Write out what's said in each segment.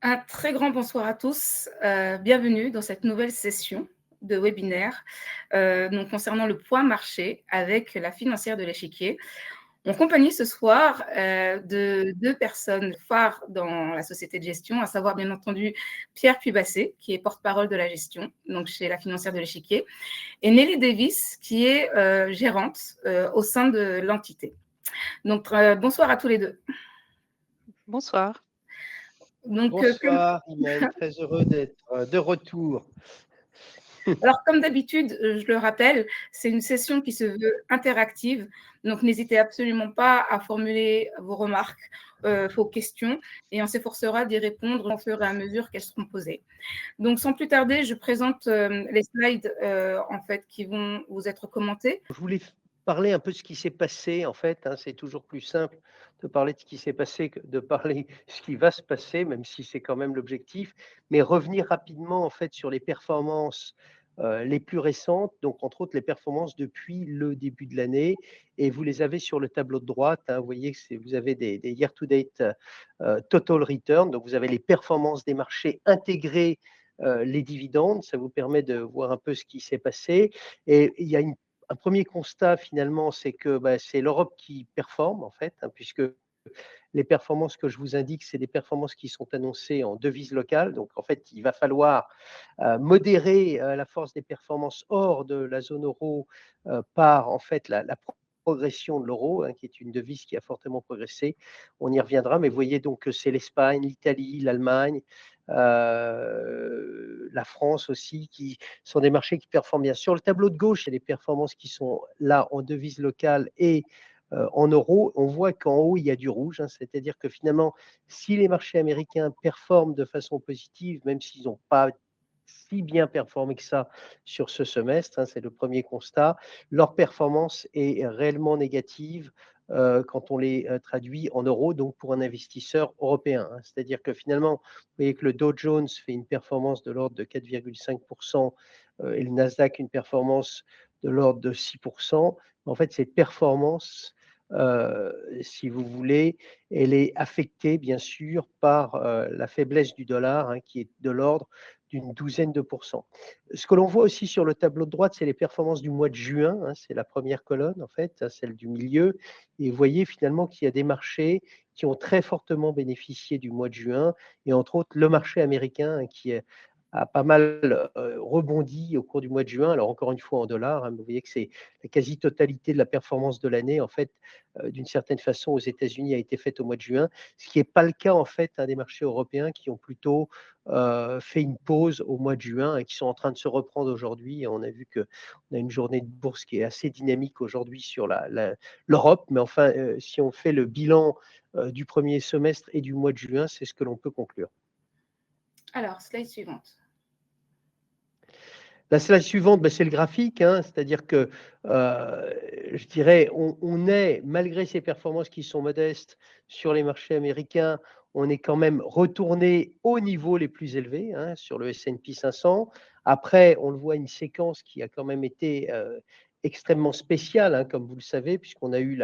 Un très grand bonsoir à tous. Bienvenue dans cette nouvelle session de webinaire donc concernant le point marché avec la financière de l'échiquier. En compagnie ce soir de deux personnes phares dans la société de gestion, à savoir bien entendu Pierre Puibassé, qui est porte-parole de la gestion donc chez la financière de l'échiquier, et Nelly Davis, qui est gérante au sein de l'entité. Donc bonsoir à tous les deux. Bonsoir. Donc, Bonsoir Imen, très heureux d'être de retour. Alors, comme d'habitude, je le rappelle, c'est une session qui se veut interactive, donc n'hésitez absolument pas à formuler vos remarques, vos questions, et on s'efforcera d'y répondre au fur et à mesure qu'elles seront posées. Donc, sans plus tarder, je présente les slides en fait qui vont vous être commentés. Je voulais parler un peu de ce qui s'est passé en fait, c'est toujours plus simple de parler de ce qui s'est passé que de parler ce qui va se passer, même si c'est quand même l'objectif, mais revenir rapidement en fait sur les performances les plus récentes, donc entre autres les performances depuis le début de l'année, et vous les avez sur le tableau de droite. Vous voyez que vous avez des year-to-date total return, donc vous avez les performances des marchés intégrés, les dividendes, ça vous permet de voir un peu ce qui s'est passé. Et il y a un premier constat finalement, c'est que c'est l'Europe qui performe en fait, puisque les performances que je vous indique, c'est des performances qui sont annoncées en devise locale. Donc, en fait, il va falloir modérer la force des performances hors de la zone euro par, en fait, la progression de l'euro, qui est une devise qui a fortement progressé. On y reviendra, mais vous voyez donc que c'est l'Espagne, l'Italie, l'Allemagne, la France aussi, qui sont des marchés qui performent bien. Sur le tableau de gauche, il y a les performances qui sont là en devise locale et en euros. On voit qu'en haut, il y a du rouge, c'est-à-dire que finalement, si les marchés américains performent de façon positive, même s'ils n'ont pas si bien performé que ça sur ce semestre, c'est le premier constat, leur performance est réellement négative quand on les traduit en euros, donc pour un investisseur européen. C'est-à-dire que finalement, vous voyez que le Dow Jones fait une performance de l'ordre de 4,5% et le Nasdaq une performance de l'ordre de 6%. En fait, cette performance, si vous voulez, elle est affectée bien sûr par la faiblesse du dollar, qui est de l'ordre d'une douzaine de pourcents. Ce que l'on voit aussi sur le tableau de droite, c'est les performances du mois de juin, c'est la première colonne en fait, celle du milieu, et vous voyez finalement qu'il y a des marchés qui ont très fortement bénéficié du mois de juin, et entre autres le marché américain qui a pas mal rebondi au cours du mois de juin. Alors encore une fois en dollars, vous voyez que c'est la quasi-totalité de la performance de l'année, en fait, d'une certaine façon aux États-Unis a été faite au mois de juin, ce qui n'est pas le cas en fait des marchés européens qui ont plutôt fait une pause au mois de juin et qui sont en train de se reprendre aujourd'hui. On a vu qu'on a une journée de bourse qui est assez dynamique aujourd'hui sur l'Europe, mais enfin, si on fait le bilan du premier semestre et du mois de juin, c'est ce que l'on peut conclure. Alors, slide suivante. La slide suivante, c'est le graphique, c'est-à-dire que je dirais, on est, malgré ces performances qui sont modestes sur les marchés américains, on est quand même retourné aux niveaux les plus élevés sur le S&P 500. Après, on le voit, une séquence qui a quand même été extrêmement spéciale, comme vous le savez, puisqu'on a eu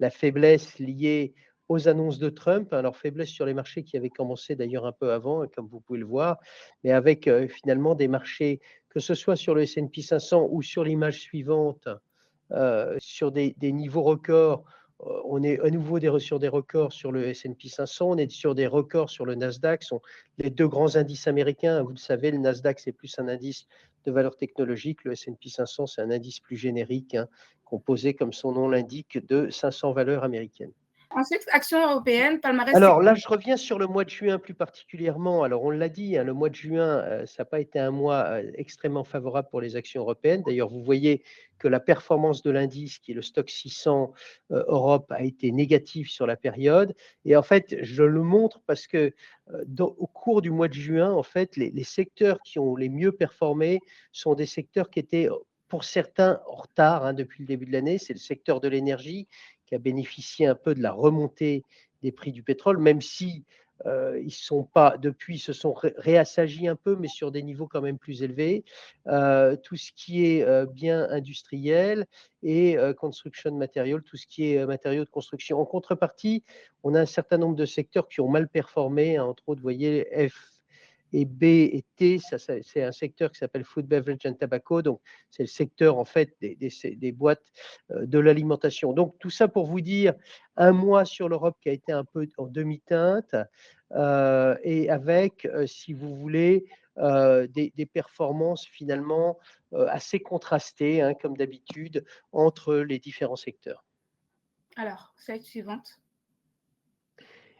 la faiblesse liée aux annonces de Trump, alors faiblesse sur les marchés qui avait commencé d'ailleurs un peu avant, comme vous pouvez le voir, mais avec finalement des marchés, que ce soit sur le S&P 500 ou sur l'image suivante, sur des niveaux records. On est à nouveau sur des records sur le S&P 500, on est sur des records sur le Nasdaq, sont les deux grands indices américains. Vous le savez, le Nasdaq, c'est plus un indice de valeur technologique, le S&P 500, c'est un indice plus générique, composé, comme son nom l'indique, de 500 valeurs américaines. Ensuite, action européenne, palmarès. Alors là, je reviens sur le mois de juin plus particulièrement. Alors on l'a dit, le mois de juin, ça n'a pas été un mois extrêmement favorable pour les actions européennes. D'ailleurs, vous voyez que la performance de l'indice, qui est le stock 600 Europe, a été négative sur la période. Et en fait, je le montre parce que au cours du mois de juin, en fait, les secteurs qui ont les mieux performé sont des secteurs qui étaient, pour certains, en retard depuis le début de l'année. C'est le secteur de l'énergie qui a bénéficié un peu de la remontée des prix du pétrole, même si ils sont pas, depuis, se sont réassagis un peu, mais sur des niveaux quand même plus élevés. Tout ce qui est bien industriel et construction material, tout ce qui est matériaux de construction. En contrepartie, on a un certain nombre de secteurs qui ont mal performé, hein, entre autres, vous voyez, F et B et T, c'est un secteur qui s'appelle Food, Beverage and Tobacco, donc c'est le secteur en fait des boîtes de l'alimentation. Donc tout ça pour vous dire, un mois sur l'Europe qui a été un peu en demi-teinte, et avec, si vous voulez, des performances finalement assez contrastées, hein, comme d'habitude, entre les différents secteurs. Alors, slide suivante.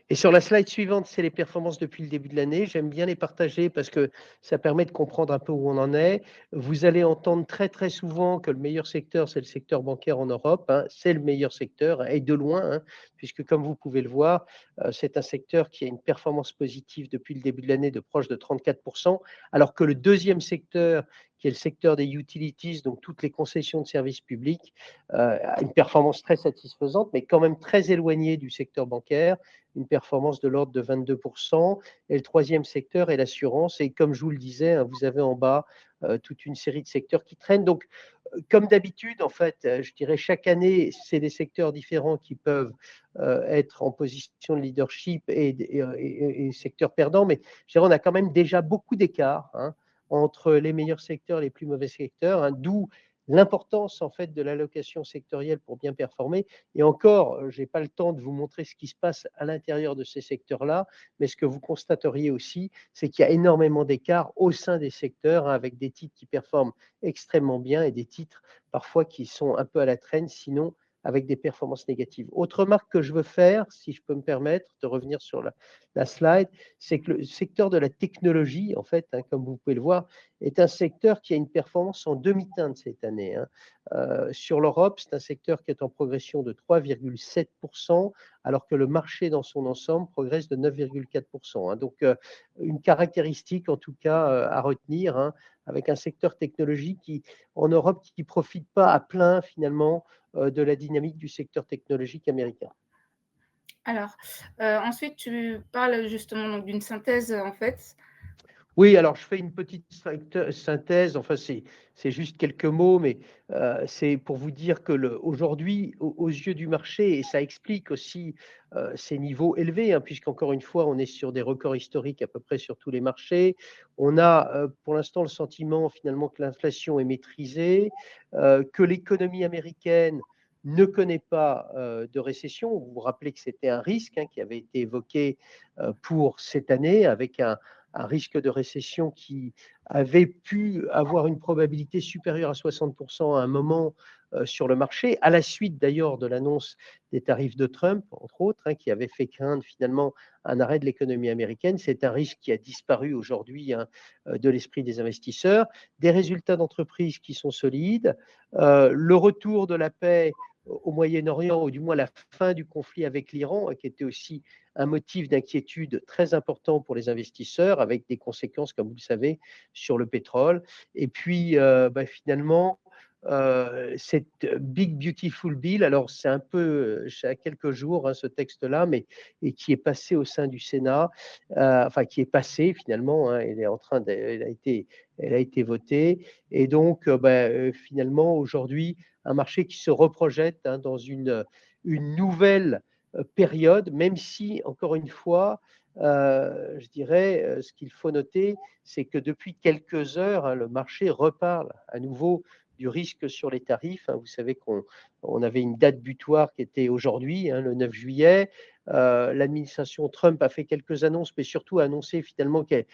Et sur la slide suivante, c'est les performances depuis le début de l'année. J'aime bien les partager parce que ça permet de comprendre un peu où on en est. Vous allez entendre très très souvent que le meilleur secteur, c'est le secteur bancaire en Europe, hein. C'est le meilleur secteur, hein, et de loin, hein, puisque comme vous pouvez le voir, c'est un secteur qui a une performance positive depuis le début de l'année de proche de 34%, alors que le deuxième secteur, qui est le secteur des utilities, donc toutes les concessions de services publics, a une performance très satisfaisante, mais quand même très éloignée du secteur bancaire, une performance de l'ordre de 22%. Et le troisième secteur est l'assurance. Et comme je vous le disais, hein, vous avez en bas toute une série de secteurs qui traînent. Donc, comme d'habitude, en fait, je dirais chaque année, c'est des secteurs différents qui peuvent être en position de leadership et secteurs perdants. Mais je dirais, on a quand même déjà beaucoup d'écart, hein, entre les meilleurs secteurs et les plus mauvais secteurs, hein, d'où l'importance en fait de l'allocation sectorielle pour bien performer. Et encore, je n'ai pas le temps de vous montrer ce qui se passe à l'intérieur de ces secteurs-là, mais ce que vous constateriez aussi, c'est qu'il y a énormément d'écarts au sein des secteurs, hein, avec des titres qui performent extrêmement bien et des titres parfois qui sont un peu à la traîne, sinon avec des performances négatives. Autre remarque que je veux faire, si je peux me permettre de revenir sur la slide, c'est que le secteur de la technologie, en fait, hein, comme vous pouvez le voir, est un secteur qui a une performance en demi-teinte cette année, hein. Sur l'Europe, c'est un secteur qui est en progression de 3,7%, alors que le marché dans son ensemble progresse de 9,4%, hein. Donc, une caractéristique en tout cas à retenir, hein, avec un secteur technologique qui, en Europe, qui ne profite pas à plein finalement de la dynamique du secteur technologique américain. Alors, ensuite, tu parles justement donc d'une synthèse, en fait. Oui, alors je fais une petite synthèse, enfin c'est juste quelques mots, mais c'est pour vous dire que aujourd'hui, aux yeux du marché, et ça explique aussi ces niveaux élevés, hein, puisqu'encore une fois, on est sur des records historiques à peu près sur tous les marchés. On a pour l'instant le sentiment finalement que l'inflation est maîtrisée, que l'économie américaine ne connaît pas de récession. Vous vous rappelez que c'était un risque, hein, qui avait été évoqué pour cette année avec un risque de récession qui avait pu avoir une probabilité supérieure à 60% à un moment sur le marché, à la suite d'ailleurs de l'annonce des tarifs de Trump, entre autres, hein, qui avait fait craindre finalement un arrêt de l'économie américaine. C'est un risque qui a disparu aujourd'hui, hein, de l'esprit des investisseurs. Des résultats d'entreprises qui sont solides, le retour de la paix au Moyen-Orient, ou du moins la fin du conflit avec l'Iran, qui était aussi un motif d'inquiétude très important pour les investisseurs, avec des conséquences, comme vous le savez, sur le pétrole. Et puis, finalement, cette Big Beautiful Bill, alors c'est un peu, c'est à quelques jours, hein, ce texte-là, mais et qui est passé au sein du Sénat, enfin qui est passé finalement, hein, elle a été votée, et donc finalement aujourd'hui un marché qui se reprojette, hein, dans une nouvelle période, même si, encore une fois, je dirais, ce qu'il faut noter, c'est que depuis quelques heures, hein, le marché reparle à nouveau du risque sur les tarifs, hein. Vous savez qu'on avait une date butoir qui était aujourd'hui, hein, le 9 juillet. L'administration Trump a fait quelques annonces, mais surtout a annoncé finalement qu'elle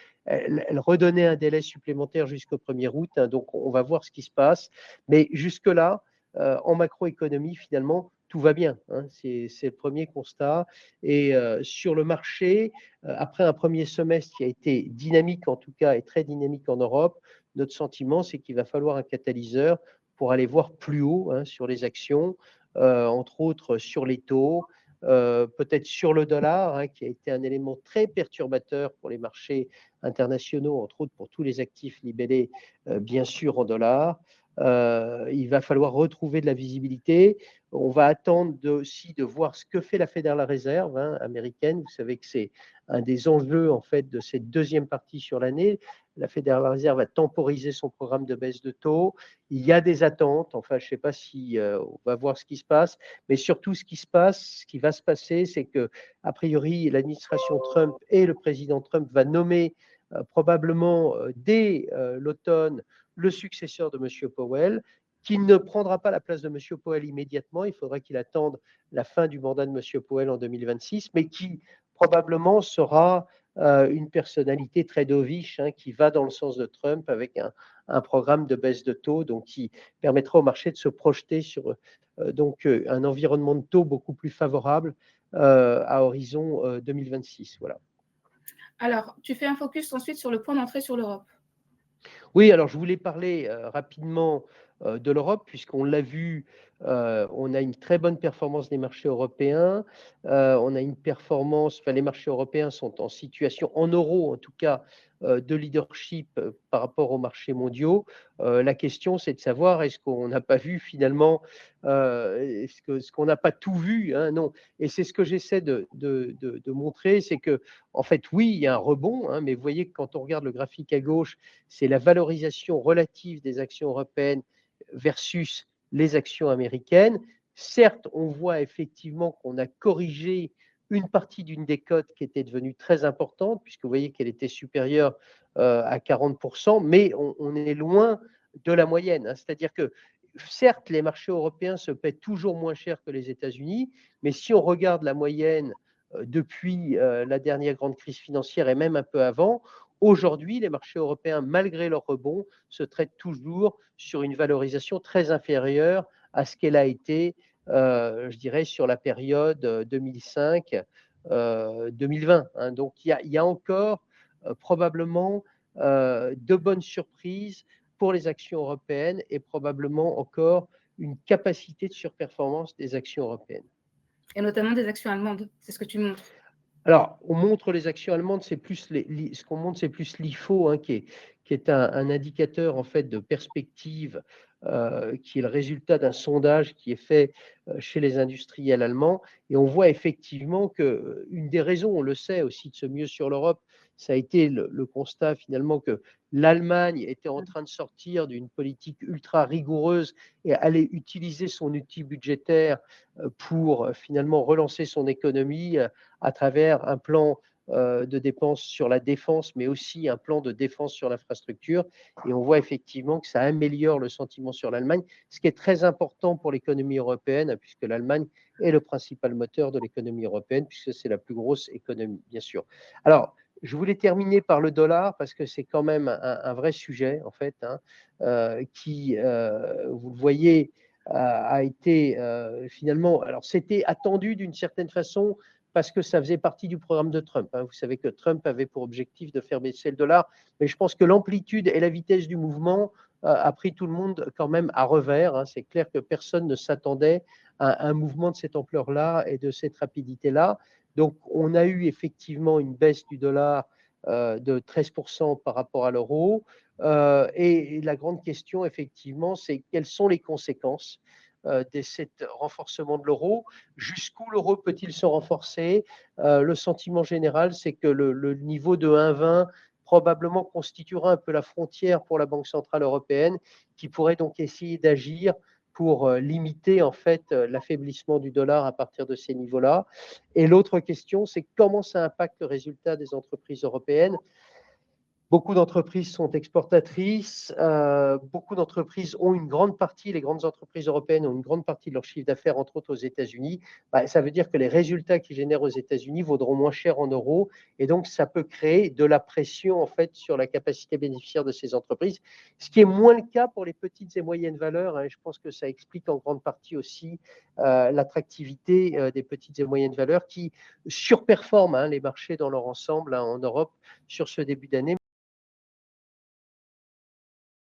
redonnait un délai supplémentaire jusqu'au 1er août, hein. Donc on va voir ce qui se passe. Mais jusque-là, en macroéconomie, finalement, tout va bien, hein. C'est le premier constat. Et sur le marché, après un premier semestre qui a été dynamique en tout cas et très dynamique en Europe, notre sentiment, c'est qu'il va falloir un catalyseur pour aller voir plus haut, hein, sur les actions, entre autres sur les taux, peut-être sur le dollar, hein, qui a été un élément très perturbateur pour les marchés internationaux, entre autres pour tous les actifs libellés, bien sûr en dollars. Il va falloir retrouver de la visibilité. On va attendre aussi de voir ce que fait la Fédérale Réserve américaine. Vous savez que c'est un des enjeux en fait de cette deuxième partie sur l'année. La Fédérale Réserve va temporiser son programme de baisse de taux. Il y a des attentes. Enfin, je ne sais pas si on va voir ce qui se passe, mais surtout ce qui va se passer, c'est que a priori l'administration Trump et le président Trump va nommer probablement dès l'automne le successeur de M. Powell, qui ne prendra pas la place de M. Powell immédiatement. Il faudra qu'il attende la fin du mandat de M. Powell en 2026, mais qui probablement sera une personnalité très dovish qui va dans le sens de Trump avec un programme de baisse de taux, donc qui permettra au marché de se projeter sur un environnement de taux beaucoup plus favorable à horizon 2026. Voilà. Alors, tu fais un focus ensuite sur le point d'entrée sur l'Europe. Oui, alors je voulais parler rapidement de l'Europe, puisqu'on l'a vu, on a une très bonne performance des marchés européens. On a une performance, enfin, les marchés européens sont en situation, en euros en tout cas, de leadership par rapport aux marchés mondiaux. La question, c'est de savoir, est-ce qu'on n'a pas vu finalement, est-ce qu'on n'a pas tout vu, hein? Non. Et c'est ce que j'essaie de montrer, c'est que, en fait, oui, il y a un rebond, hein, mais vous voyez que quand on regarde le graphique à gauche, c'est la valorisation relative des actions européennes versus les actions américaines. Certes, on voit effectivement qu'on a corrigé une partie d'une décote qui était devenue très importante, puisque vous voyez qu'elle était supérieure à 40%, mais on est loin de la moyenne, hein. C'est-à-dire que certes, les marchés européens se paient toujours moins cher que les États-Unis, mais si on regarde la moyenne depuis la dernière grande crise financière et même un peu avant, aujourd'hui, les marchés européens, malgré leur rebond, se traitent toujours sur une valorisation très inférieure à ce qu'elle a été, je dirais, sur la période 2005-2020. Hein. Donc, il y a encore probablement de bonnes surprises pour les actions européennes et probablement encore une capacité de surperformance des actions européennes. Et notamment des actions allemandes, c'est ce que tu montres. Alors, on montre les actions allemandes, c'est plus ce qu'on montre, c'est plus l'IFO, hein, qui est un indicateur en fait de perspective, qui est le résultat d'un sondage qui est fait chez les industriels allemands. Et on voit effectivement que une des raisons, on le sait aussi, de ce mieux sur l'Europe, ça a été le constat finalement que l'Allemagne était en train de sortir d'une politique ultra rigoureuse et allait utiliser son outil budgétaire pour finalement relancer son économie à travers un plan de dépenses sur la défense, mais aussi un plan de défense sur l'infrastructure. Et on voit effectivement que ça améliore le sentiment sur l'Allemagne, ce qui est très important pour l'économie européenne, puisque l'Allemagne est le principal moteur de l'économie européenne, puisque c'est la plus grosse économie, bien sûr. Alors, je voulais terminer par le dollar, parce que c'est quand même un vrai sujet, en fait, hein, qui, vous le voyez, a été finalement, alors c'était attendu d'une certaine façon, parce que ça faisait partie du programme de Trump, hein. Vous savez que Trump avait pour objectif de faire baisser le dollar, mais je pense que l'amplitude et la vitesse du mouvement a pris tout le monde quand même à revers, hein. C'est clair que personne ne s'attendait à un mouvement de cette ampleur-là et de cette rapidité-là. Donc, on a eu effectivement une baisse du dollar de 13% par rapport à l'euro. Et la grande question, effectivement, c'est quelles sont les conséquences de cet renforcement de l'euro. Jusqu'où l'euro peut-il se renforcer? Le sentiment général, c'est que le niveau de 1,20 probablement constituera un peu la frontière pour la Banque centrale européenne, qui pourrait donc essayer d'agir pour limiter en fait l'affaiblissement du dollar à partir de ces niveaux-là. Et l'autre question, c'est comment ça impacte le résultat des entreprises européennes. Beaucoup d'entreprises sont exportatrices, beaucoup d'entreprises ont une grande partie, les grandes entreprises européennes ont une grande partie de leur chiffre d'affaires, entre autres aux États-Unis. Ça veut dire que les résultats qu'ils génèrent aux États-Unis vaudront moins cher en euros, et donc ça peut créer de la pression en fait sur la capacité bénéficiaire de ces entreprises, ce qui est moins le cas pour les petites et moyennes valeurs, hein. Je pense que ça explique en grande partie aussi l'attractivité des petites et moyennes valeurs qui surperforment, hein, les marchés dans leur ensemble, hein, en Europe sur ce début d'année.